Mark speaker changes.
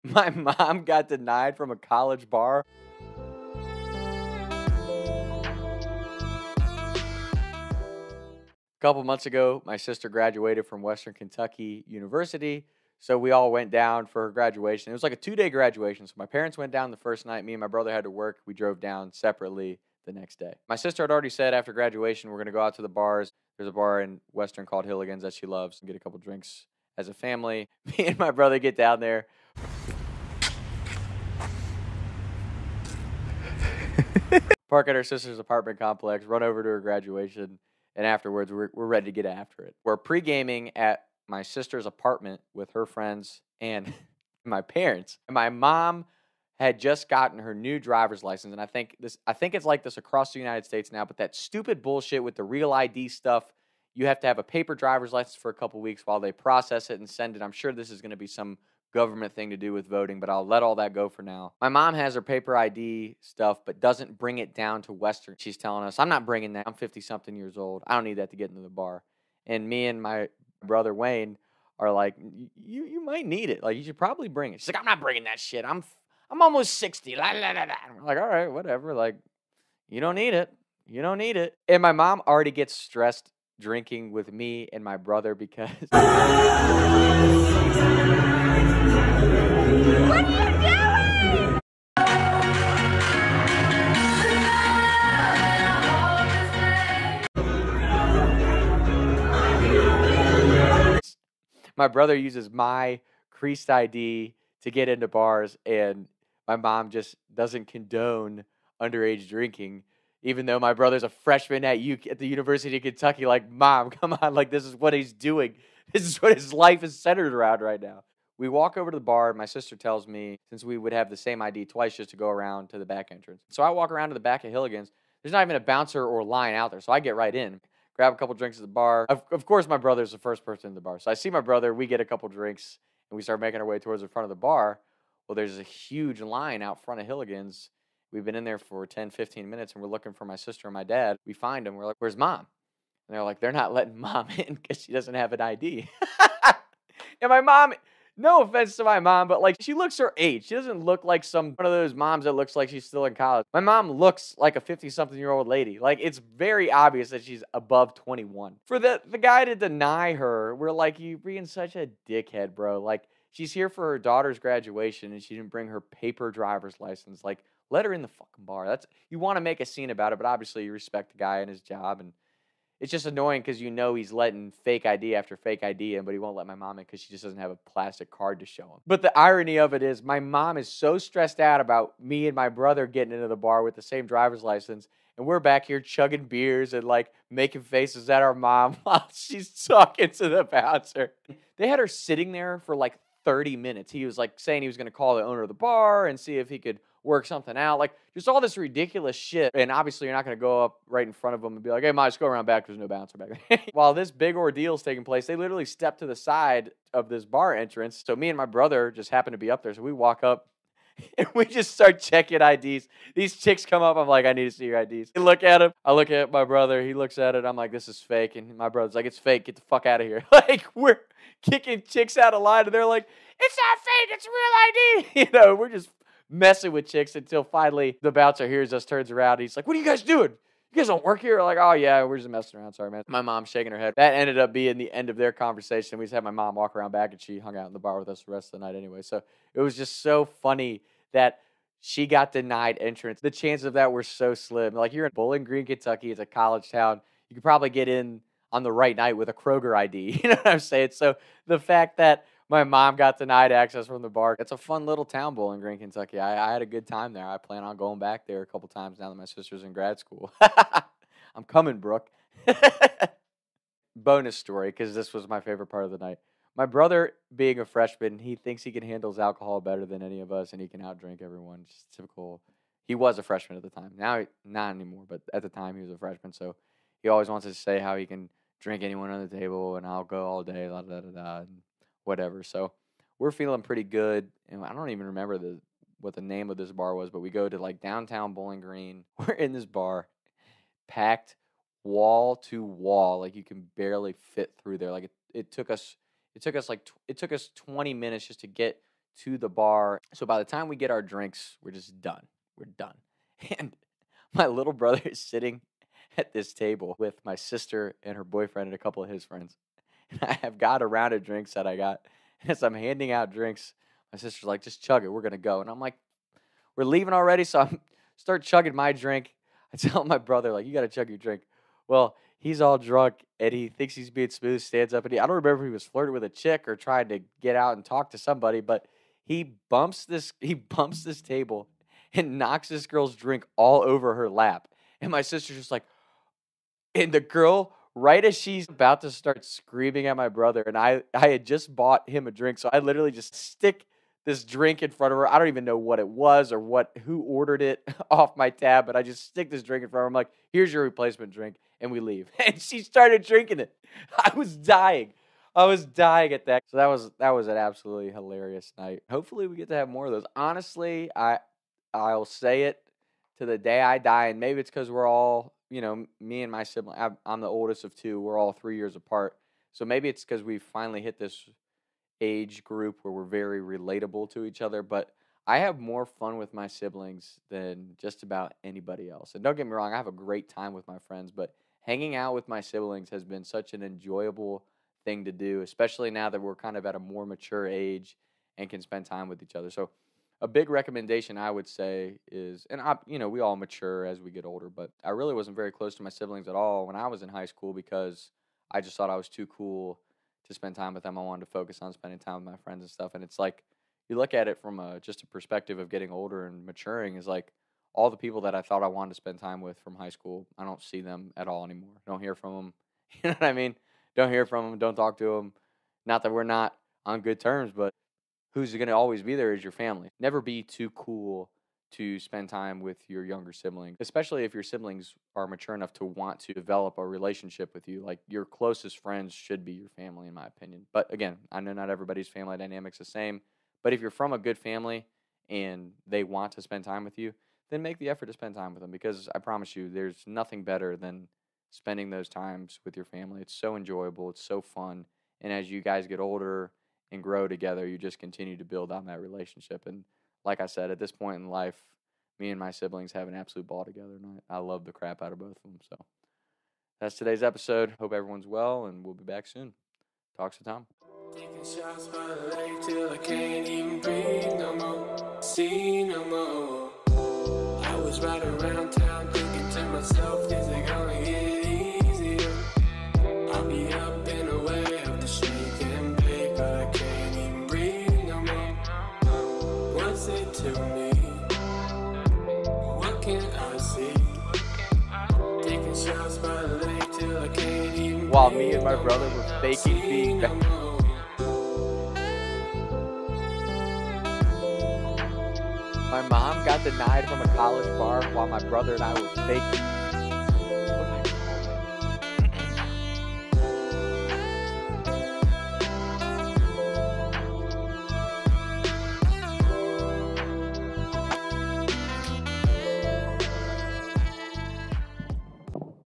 Speaker 1: My mom got denied from a college bar. A couple months ago, my sister graduated from Western Kentucky University. So we all went down for her graduation. It was like a 2-day graduation. So my parents went down the first night. Me and my brother had to work. We drove down separately the next day. My sister had already said after graduation, we're going to go out to the bars. There's a bar in Western called Hilligan's that she loves and get a couple drinks as a family. Me and my brother get down there. Park at her sister's apartment complex, run over to her graduation, and afterwards we're ready to get after it. We're pre-gaming at my sister's apartment with her friends and my parents. And my mom had just gotten her new driver's license, and I think it's like this across the United States now, but that stupid bullshit with the real ID stuff, you have to have a paper driver's license for a couple weeks while they process it and send it. I'm sure this is going to be some government thing to do with voting, but I'll let all that go for now. My mom has her paper ID stuff, but doesn't bring it down to Western. She's telling us, I'm not bringing that. I'm 50-something years old. I don't need that to get into the bar. And me and my brother Wayne are like, you might need it. Like, you should probably bring it. She's like, I'm not bringing that shit. I'm almost 60. La, la, la, la. I'm like, all right, whatever. Like, you don't need it. You don't need it. And my mom already gets stressed drinking with me and my brother because
Speaker 2: What are you doing?
Speaker 1: my brother uses my creased ID to get into bars, and my mom just doesn't condone underage drinking, even though my brother's a freshman at the University of Kentucky. Like, Mom, come on, like, this is what he's doing. This is what his life is centered around right now. We walk over to the bar, and my sister tells me, since we would have the same ID twice, just to go around to the back entrance. So I walk around to the back of Hilligan's. There's not even a bouncer or line out there, so I get right in, grab a couple drinks at the bar. Of course, my brother's the first person in the bar. So I see my brother, we get a couple drinks, and we start making our way towards the front of the bar. Well, there's a huge line out front of Hilligan's. We've been in there for 10, 15 minutes, and we're looking for my sister and my dad. We find them. We're like, where's Mom? And they're like, they're not letting Mom in because she doesn't have an ID. And my mom, no offense to my mom, but like, she looks her age. She doesn't look like one of those moms that looks like she's still in college. My mom looks like a 50-something-year-old lady. Like, it's very obvious that she's above 21. For the guy to deny her, we're like, you being such a dickhead, bro. Like, she's here for her daughter's graduation, and she didn't bring her paper driver's license. Like, let her in the fucking bar. You want to make a scene about it, but obviously you respect the guy and his job, and it's just annoying because you know he's letting fake ID after fake ID in, but he won't let my mom in because she just doesn't have a plastic card to show him. But the irony of it is my mom is so stressed out about me and my brother getting into the bar with the same driver's license, and we're back here chugging beers and like making faces at our mom while she's talking to the bouncer. They had her sitting there for like 30 minutes. He was like saying he was going to call the owner of the bar and see if he could work something out. Like, just all this ridiculous shit. And obviously, you're not going to go up right in front of them and be like, hey, Ma, just go around back. There's no bouncer back there. While this big ordeal is taking place, they literally step to the side of this bar entrance. So me and my brother just happen to be up there. So we walk up and we just start checking IDs. These chicks come up. I'm like, I need to see your IDs. I look at him. I look at my brother. He looks at it. I'm like, this is fake. And my brother's like, it's fake. Get the fuck out of here. Like, we're kicking chicks out of line. And they're like, it's not fake. It's real ID. You know, we're just messing with chicks until finally the bouncer hears us, turns around. He's like, what are you guys doing? You guys don't work here? We're like, oh, yeah, we're just messing around. Sorry, man. My mom's shaking her head. That ended up being the end of their conversation. We just had my mom walk around back, and she hung out in the bar with us the rest of the night anyway. So it was just so funny that she got denied entrance. The chances of that were so slim. Like, you're in Bowling Green, Kentucky. It's a college town. You could probably get in on the right night with a Kroger ID. You know what I'm saying? So the fact that my mom got denied access from the bar. It's a fun little town, Bowling Green, Kentucky. I had a good time there. I plan on going back there a couple times now that my sister's in grad school. I'm coming, Brooke. Bonus story, because this was my favorite part of the night. My brother, being a freshman, he thinks he can handle his alcohol better than any of us, and he can outdrink everyone. Just typical. He was a freshman at the time. Now, not anymore, but at the time he was a freshman, so he always wants to say how he can drink anyone on the table, and I'll go all day, da da da da. And whatever. So we're feeling pretty good. And I don't even remember what the name of this bar was, but we go to like downtown Bowling Green. We're in this bar, packed wall to wall. Like, you can barely fit through there. Like, it took us 20 minutes just to get to the bar. So by the time we get our drinks, we're just done. We're done. And my little brother is sitting at this table with my sister and her boyfriend and a couple of his friends. And I have got a round of drinks that I got. And as I'm handing out drinks, my sister's like, just chug it. We're going to go. And I'm like, we're leaving already. So I start chugging my drink. I tell my brother, like, you got to chug your drink. Well, he's all drunk and he thinks he's being smooth, stands up. And I don't remember if he was flirting with a chick or trying to get out and talk to somebody, but he bumps this table and knocks this girl's drink all over her lap. And my sister's just like, and the girl, right as she's about to start screaming at my brother, and I had just bought him a drink, so I literally just stick this drink in front of her. I don't even know what it was or who ordered it off my tab, but I just stick this drink in front of her. I'm like, here's your replacement drink, and we leave. And she started drinking it. I was dying. At that. So that was an absolutely hilarious night. Hopefully we get to have more of those. Honestly, I'll say it to the day I die, and maybe it's because we're all, me and my sibling, I'm the oldest of two. We're all 3 years apart. So maybe it's because we finally hit this age group where we're very relatable to each other. But I have more fun with my siblings than just about anybody else. And don't get me wrong, I have a great time with my friends, but hanging out with my siblings has been such an enjoyable thing to do, especially now that we're kind of at a more mature age and can spend time with each other. So a big recommendation I would say is, and we all mature as we get older, but I really wasn't very close to my siblings at all when I was in high school because I just thought I was too cool to spend time with them. I wanted to focus on spending time with my friends and stuff. And it's like, you look at it from just a perspective of getting older and maturing, is like all the people that I thought I wanted to spend time with from high school, I don't see them at all anymore. Don't hear from them. You know what I mean? Don't hear from them. Don't talk to them. Not that we're not on good terms, but who's going to always be there is your family. Never be too cool to spend time with your younger sibling, especially if your siblings are mature enough to want to develop a relationship with you. Like, your closest friends should be your family, in my opinion. But again, I know not everybody's family dynamic's the same, but if you're from a good family and they want to spend time with you, then make the effort to spend time with them, because I promise you, there's nothing better than spending those times with your family. It's so enjoyable. It's so fun. And as you guys get older and grow together, you just continue to build on that relationship. And like I said, at this point in life, me and my siblings have an absolute ball together, and I love the crap out of both of them. So that's today's episode. Hope everyone's well, and we'll be back soon. Talks to Tom.
Speaker 3: Taking shots by the lake till I can't even breathe no more, see no more. I was riding around town thinking to myself, is it gonna get easier? I'll be up and away up the street and bake, but I can't even breathe no more. What's it to me? What can I see? Taking shots by the lake till I can't even
Speaker 1: While me and my brother were faking being back. My mom got denied from a college bar while my brother and I were faking